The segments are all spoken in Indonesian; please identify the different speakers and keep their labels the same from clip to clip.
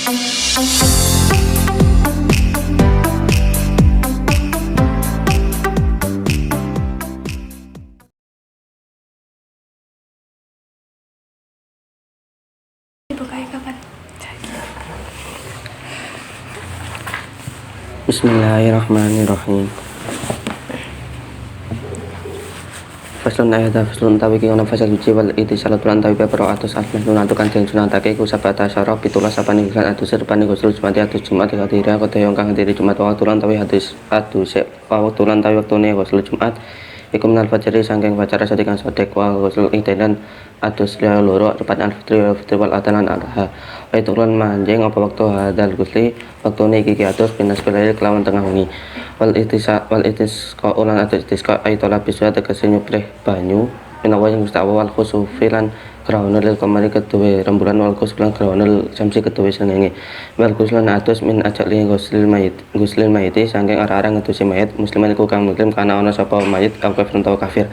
Speaker 1: Dibukanya kapan?
Speaker 2: Bismillahirrahmanirrahim. Faslun ayat faslun tawi ki ana fasal suci wal itisalat lan tawi pepero atus asmen sunatu kanjeng sunatake ku sabata syara pitulas sapane lan atus serpane gusul jumati atus jumat hadira kota yang kang hadiri jumat waktu lan tawi hadis atus waktu lan tawi waktune gusul jumat iku menal fajri sangking fajar sadikan sodek wa gusul idan atus loro repat al-fitri wal adalan adha wa itu lan manjing apa waktu hadal gusli waktune iki atus binas kelail kelawan tengah wengi wal itisqa ulan atus itisqa ay tolak bisa tegese nyupleh banyu menawa yang mustawa wal khusufilan krawana lil kamari ketuwe rembulan wal khusufilan krawana samsi ketuwe sengenge wal khusulan atus min ajali guslil mayit saking arah-arah ngetusi mayit musliman iku kang muslim kana ana sapa mayit kang kafir utawa kafir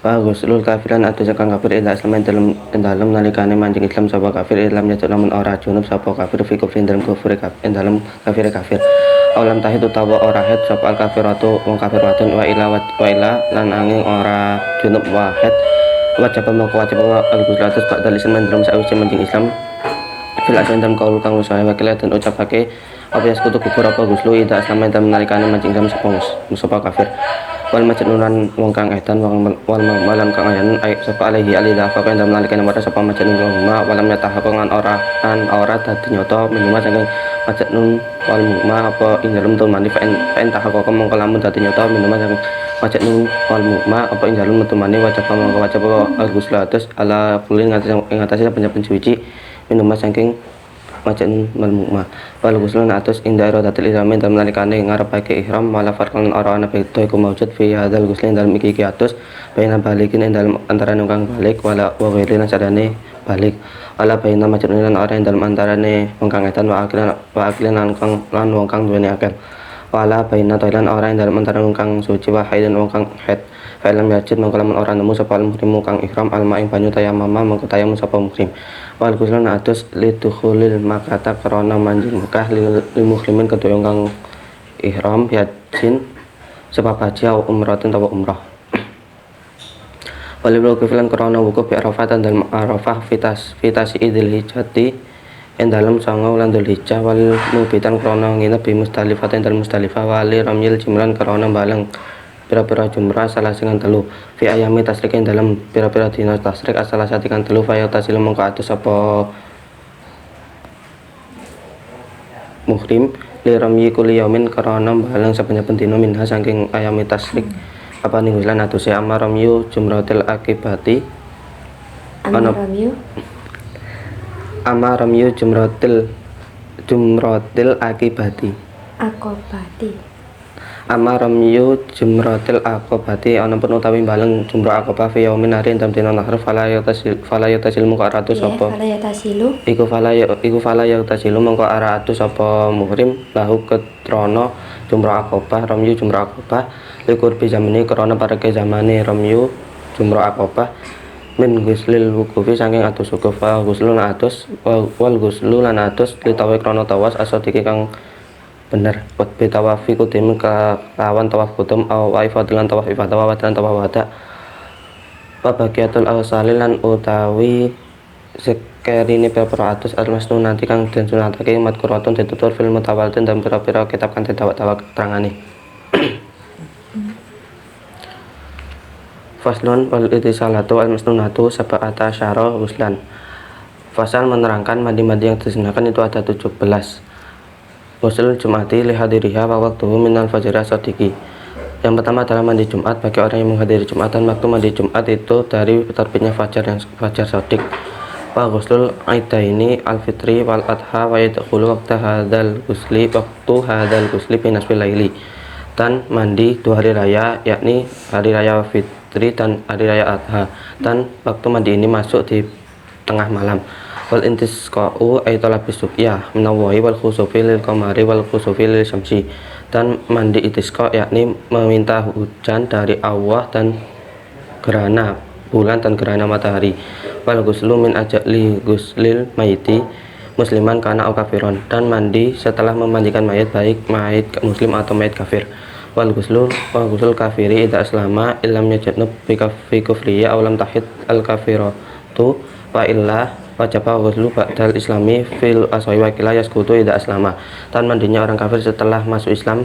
Speaker 2: wa guslul kafiran atus kang kafir ila islam dalam nalikane manjing Islam sapa kafir Islam nyatu lamun ora junub sapa kafir fi kufrin dalam kufur dalam kafir alam tahid utawa ora haid sapa al kafiratu wong kafir wadon wa ila lan angin ora junub wahid wajib al guslatus ba'da lisan mandrum sawise manjing Islam fil asan dalam kaul kang usaha wakil dan ucapake apa yang sekutu gugur apa guslu ida aslamen dalam nalikane manjing Islam sapa kafir wal majnunan wong kang edan wal malam kang ayan sapa alaihi alida apa dalam nalikane wara sapa majnun ma walam yatahaqqa ora dadi nyoto minuma saking majnun wal ma apa ing dalem tumani fa tahaqqa mongko lamun dadi nyoto minuma saking majnun wal ma apa ing dalem tumani wajib al guslatus ala kulin ngatasi saben suci minuma saking majnun wal ma wal guslan atus ing daerah datil ihram dalam nalikane ngarepake ihram wala farqan ora ana beda iku maujud fi hadzal guslin dalam iki atus baina balikin ing dalam antara kang balik wala wa ghairina sadane balik wala baina majnun lan ora ing dalam antarane wong kang edan wa aklan lan wong kang duweni akal wala baina thailand ora ing dalam antara wong kang suci wa haidun wong kang haid film yajid mongko lamun ora nemu sapa muhrim kang ihram alma ing banyu tayammama mongko tayammum sapa muhrim wal ghuslan atus lidukhulil makata karena manjing Mekah lil muhrimin kedua kang ihram yajin sebab haji au umratin tawa umrah walil kufilan karena wukuf bi arafah dan arafah fitasi idil hijjati ing dalem 9 wulan Dzulhijjah wal mubitan karena nginep bi Musdalifah dan Musdalifah wali ramyil jimran karena baleng pira-pira jumrah salah singan telu fi ayami tasrik ing dalam pira-pira dina tasrik salah satikan telu faya tasil mongko atus apa muhrim li ramyi kulli yaumin karana balang saben-saben dina minha saking ayami tasrik apa ning lan atuse amar ramyu jumratil akibati ana amar ramyu jumratil akibati amaramyu jumratil aqobati ana pun utawi baleng jumrah aqobah fi yaumin hari entam dina nahar fala yatasil mongko ara atus apa iku fala yatasilu mongko ara atus apa muhrim lahu ketrono jumrah aqobah ramyu jumrah aqobah likur bi zamani krana pareke zamane ramyu jumrah aqobah min guslil wukufi saking atus wukuf guslun atus wal guslu lan atus litawi krana tawas asadiki kang bener buat betawafi kudim kawan tawaf kutum au waifadilan tawaf ifadah wawadalan tawaf wada wabagiatul awsalilan utawi sekerine pira-pira atus almasnu nanti kang den sunatake matkuratun ditutur film mutawalidin dan pira-pira kitab kang didawak-dawak keterangane faslun wal itisalatu almasnunatu sab'ata syara guslan fasal menerangkan mandi-mandi yang disunahkan itu ada 17 Ghusl Jum'ati li hadiriha wa waktuhu minal fajri as-sadiqi. Yang pertama adalah mandi Jumat bagi orang yang menghadiri Jumat dan waktu mandi Jumat itu dari terbitnya fajar shadiq. Wa ghusl aidaini al-fitri wal adha wa yadkhulu waktu hadzal ghusli fi nisfil laili. Dan mandi 2 hari raya yakni hari raya fitri dan hari raya adha dan waktu mandi ini masuk di tengah malam. Wal intisqa'u ay talabis suqyah menawahi wal khusufi lil qamari wal khusufi lil syamsi dan mandi istisqa yakni meminta hujan dari Allah dan gerhana bulan dan gerhana matahari wal ghuslu min ajli ghuslil mayiti musliman kana au kafiron, dan mandi setelah memandikan mayat, baik mayat muslim atau mayat kafir. Wal ghusl kafiri idza aslama illam yajnub fi kufriya aw lam tahid al kafiratu wa illa wajaba ghuslu ba'dal islami fil aswa'i wa kila yasqutu idza aslama. Dan mandinya orang kafir setelah masuk Islam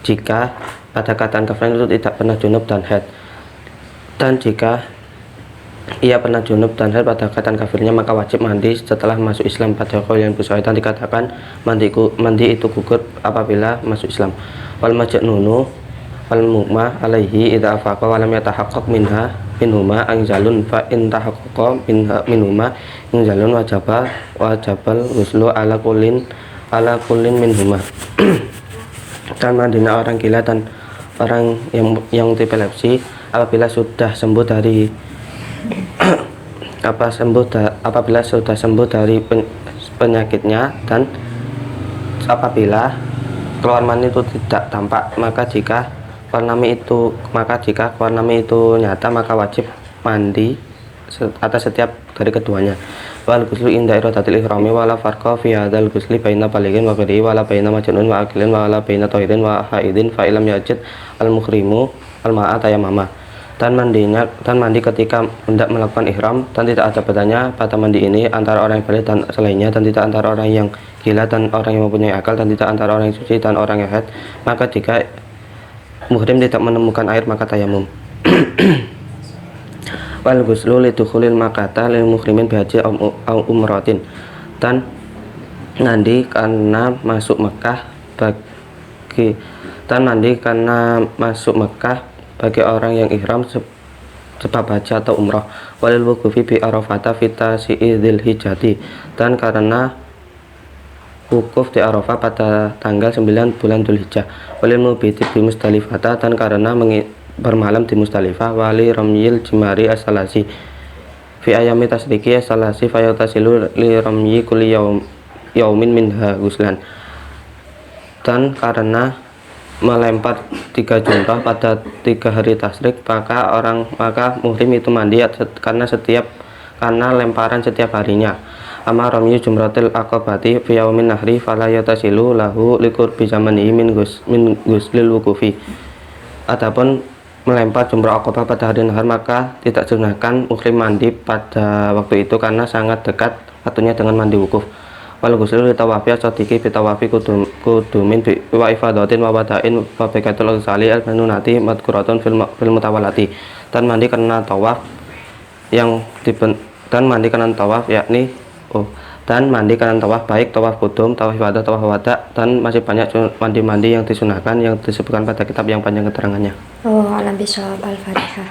Speaker 2: jika pada keadaan kafir itu tidak pernah junub dan haid. Dan jika ia pernah junub dan haid pada keadaan kafirnya, maka wajib mandi setelah masuk Islam. Pada qaul yang Busaitan dikatakan mandi itu gugur apabila masuk Islam. Wal majnunu wal mughma alaihi idza afaqa wa lam yatahaqqaq minhuma anzalun fa in tahaqqaqa minhuma anzalun wajabal ghuslu ala kullin minhuma. Dan mandinya orang gila dan orang yang epilepsi apabila sudah sembuh dari apabila sudah sembuh dari penyakitnya, dan apabila keluar mani itu tidak tampak, maka jika keluar mani itu nyata, maka wajib mandi atas setiap dari keduanya. Wal ghuslu inda iradatil ihrami wala farqa fi hadzal ghusli baina balighin wa ghairihi wala baina majnun wa aqilin wala baina tahirin wa haidin fa ilam yajid al muhrimu al ma'a tayammama. Dan mandi ketika hendak melakukan ihram, dan tidak ada bedanya pada mandi ini antara orang yang balik dan selainnya, dan tidak antara orang yang gila dan orang yang mempunyai akal, dan tidak antara orang yang suci dan orang yang haid. Maka jika muhrim tidak menemukan air, maka tayamum. Wal ghuslu lidukhulil Makkah lil muhrimin bihaji au umratin. Dan mandi karena masuk Mekah bagi orang yang ihram sebab haji atau umrah. Walil wuqufi bi Arafata fita si'idil hijjati. Dan karena wukuf di Arafah pada tanggal 9 bulan Dzulhijjah. Walil mubiti bi Musdalifah. Dan karena bermalam di Musdalifah. Wali ramyil jimari as-salasi fi ayami tasriki as-salasi fayatasilu li ramyi kulli yaumin minha ghuslan. Dan karena melempar 3 jumrah pada 3 hari tasrik, maka muhrim itu mandi karena lemparan setiap harinya. Amma ramyu jumratil aqabati fi yaumin nahri fala yatasilu lahu liqurbi zamanihi min ghuslil wuqufi. Adapun melempar jumrah aqabah pada hari nahar, maka tidak sunahkan muhrim mandi pada waktu itu karena sangat dekat waktunya dengan mandi wukuf. Wal ghuslu li tawafi as-sadiqi bi tawafi kudumin wa ifadatin wa wada'in wa bikatul ghusali al-manunati madkuratun fil mutawalati. Dan mandi karena tawaf baik tawaf kudum, tawaf ifadah, tawaf wada, dan masih banyak mandi-mandi yang disunahkan yang disebutkan pada kitab yang panjang keterangannya.
Speaker 1: Oh, alam bisawab. Al-Fatihah.